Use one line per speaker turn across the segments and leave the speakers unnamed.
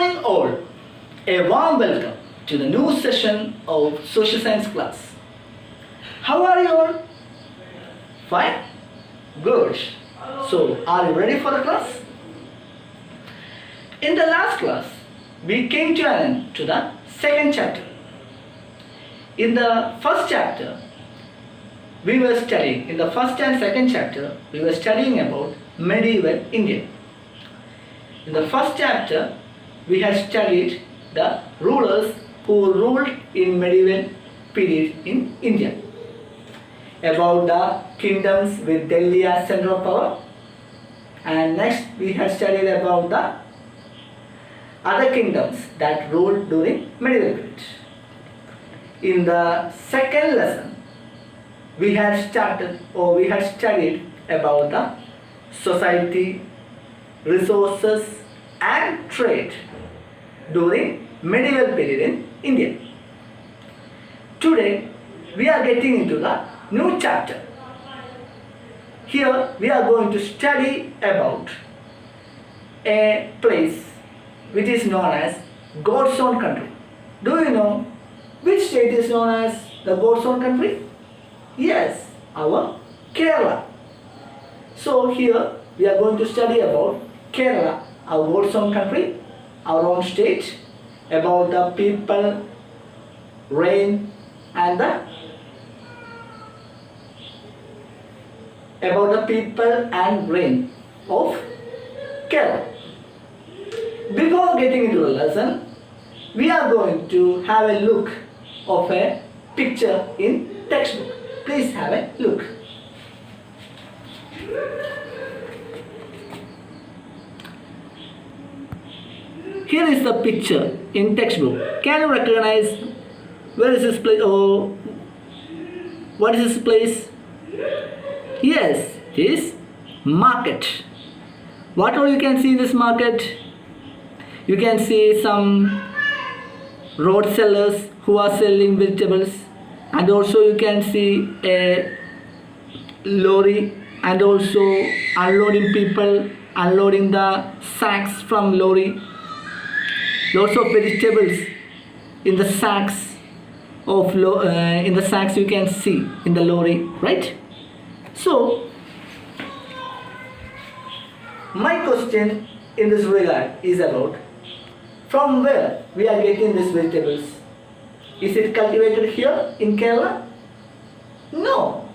morning all. A warm welcome to the new session of social science class. How are you all? Fine? Good. So, are you ready for the class? In the last class, we came to an end to the second chapter. In the first chapter, we were studying, in the first and second chapter, we were studying about medieval India. In the first chapter, we had studied the rulers who ruled in medieval period in India. About the kingdoms with Delhi as center of power. And next we had studied about the other kingdoms that ruled during medieval period. In the second lesson, we had studied about the society, resources and trade during medieval period in India. Today we are getting into the new chapter. Here we are going to study about a place which is known as God's own country. Do you know which state is known as the God's own country? Yes, our Kerala. So here we are going to study about Kerala, our God's own country, our own state, about the people, rain and the rain of Kerala. Before getting into the lesson, we are going to have a look of a picture in textbook. Please have a look. Here is the picture in textbook. Can you recognize where is this place or what is this place? Yes, it is market. What all you can see in this market? You can see some road sellers who are selling vegetables, and also you can see a lorry and also unloading people, unloading the sacks from lorry. Lots of vegetables in the sacks you can see in the lorry, right? So my question in this regard is about from where we are getting these vegetables. Is it cultivated here in Kerala? No.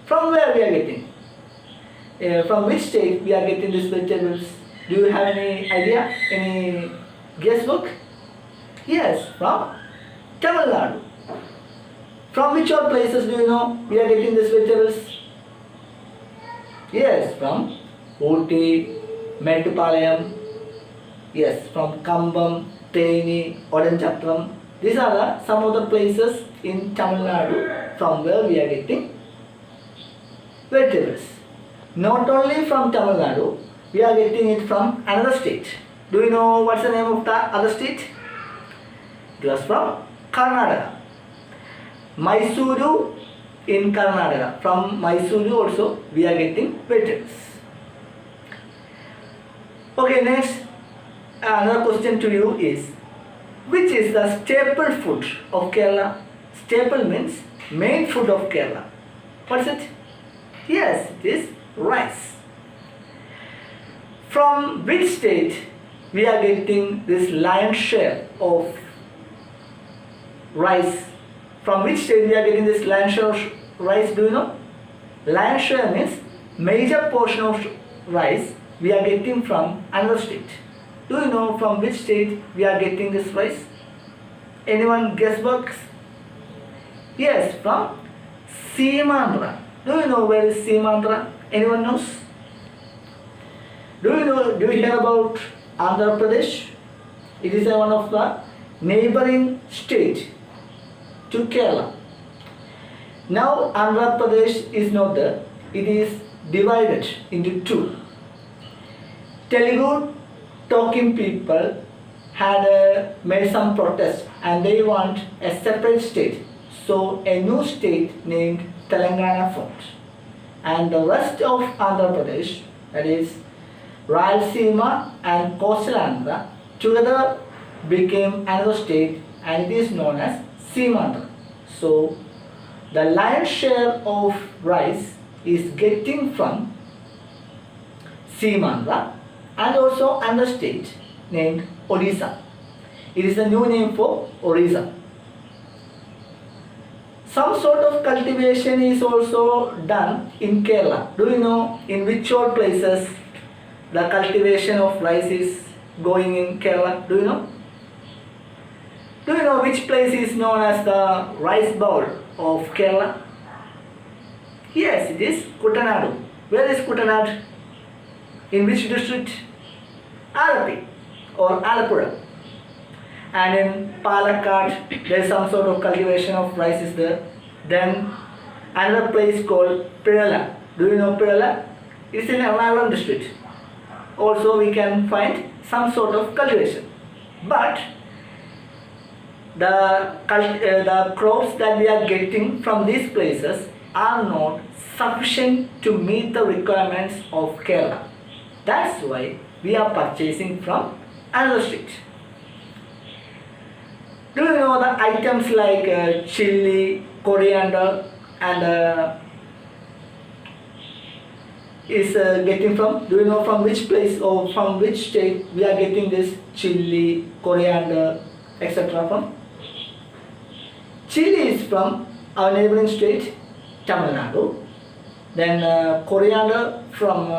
From where we are getting? From which state we are getting these vegetables? Do you have any idea? Any guessbook? Yes, from Tamil Nadu. From which all places do you know we are getting these vegetables? Yes, from Ooty, Mettupalayam. Yes, from Kambam, Theni, Odanchapram. These are some of the places in Tamil Nadu from where we are getting vegetables. Not only from Tamil Nadu, we are getting it from another state. Do you know what's the name of the other state? It was from Karnataka. Mysuru in Karnataka. From Mysuru also we are getting vegetables. Okay, next another question to you is, which is the staple food of Kerala? Staple means main food of Kerala. What's it? Yes, it is rice. From which state we are getting this lion's share of rice? From which state we are getting this lion's share of rice? Do you know? Lion's share means major portion of rice we are getting from another state. Do you know from which state we are getting this rice? Anyone guessworks? Yes, from Simandra. Do you know where is Simandra? Anyone knows? Do you hear about Andhra Pradesh? It is one of the neighbouring state to Kerala. Now Andhra Pradesh is not there. It is divided into two. Telugu talking people had made some protest and they want a separate state. So a new state named Telangana formed. And the rest of Andhra Pradesh, that is Rayalaseema and Coastal Andhra, together became another state and it is known as Simandra. So the lion's share of rice is getting from Simandra and also another state named Odisha. It is a new name for Orissa. Some sort of cultivation is also done in Kerala. Do you know in which all places the cultivation of rice is going in Kerala? Do you know? Do you know which place is known as the rice bowl of Kerala? Yes, it is Kuttanadu. Where is Kuttanad? In which district? Alapi or Alapura. And in Palakkad, there is some sort of cultivation of rice is there. Then another place called Pirala. Do you know Pirala? It's in Ernakulam district. Also we can find some sort of cultivation. But the crops that we are getting from these places are not sufficient to meet the requirements of Kerala. That's why we are purchasing from another state. Do you know the items like chili, coriander and is getting from? Do you know from which place or from which state we are getting this chili, coriander, etc. from? Chili is from our neighbouring state, Tamil Nadu. Then coriander from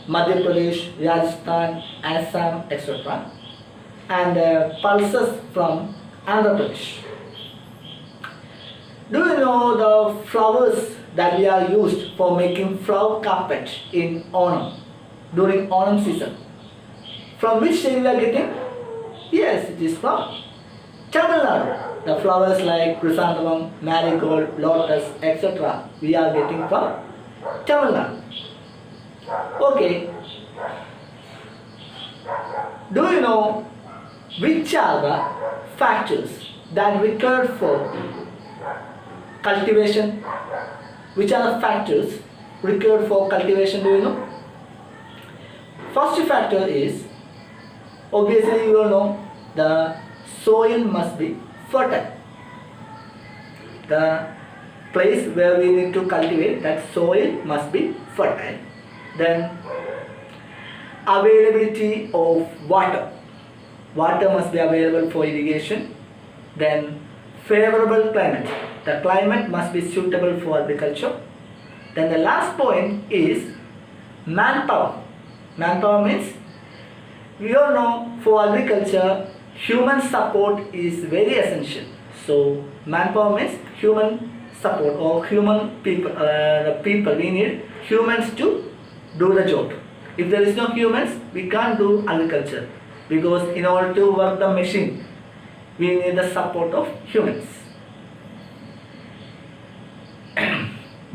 Madhya Pradesh, Rajasthan, Assam, etc. And pulses from Andhra Pradesh. Do you know the flowers that we are used for making flower carpet in Onam, during Onam season? From which state we are getting? Yes, it is from Tamil Nadu. The flowers like chrysanthemum, marigold, lotus, etc. we are getting from Tamil Nadu. Okay. Do you know which are the factors that required for cultivation? Which are the factors required for cultivation? Do you know? First factor is, obviously you all know, the soil must be fertile. The place where we need to cultivate, that soil must be fertile. Then availability of water. Water must be available for irrigation. Then favorable climate. The climate must be suitable for agriculture. Then the last point is manpower. Manpower means, we all know for agriculture human support is very essential. So manpower means human support or human people. The people, we need humans to do the job. If there is no humans, we can't do agriculture, because in order to work the machine, we need the support of humans.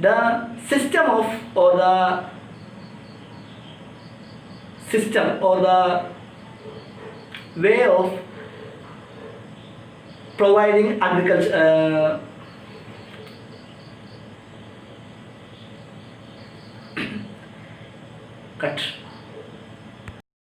The system or the way of providing agriculture,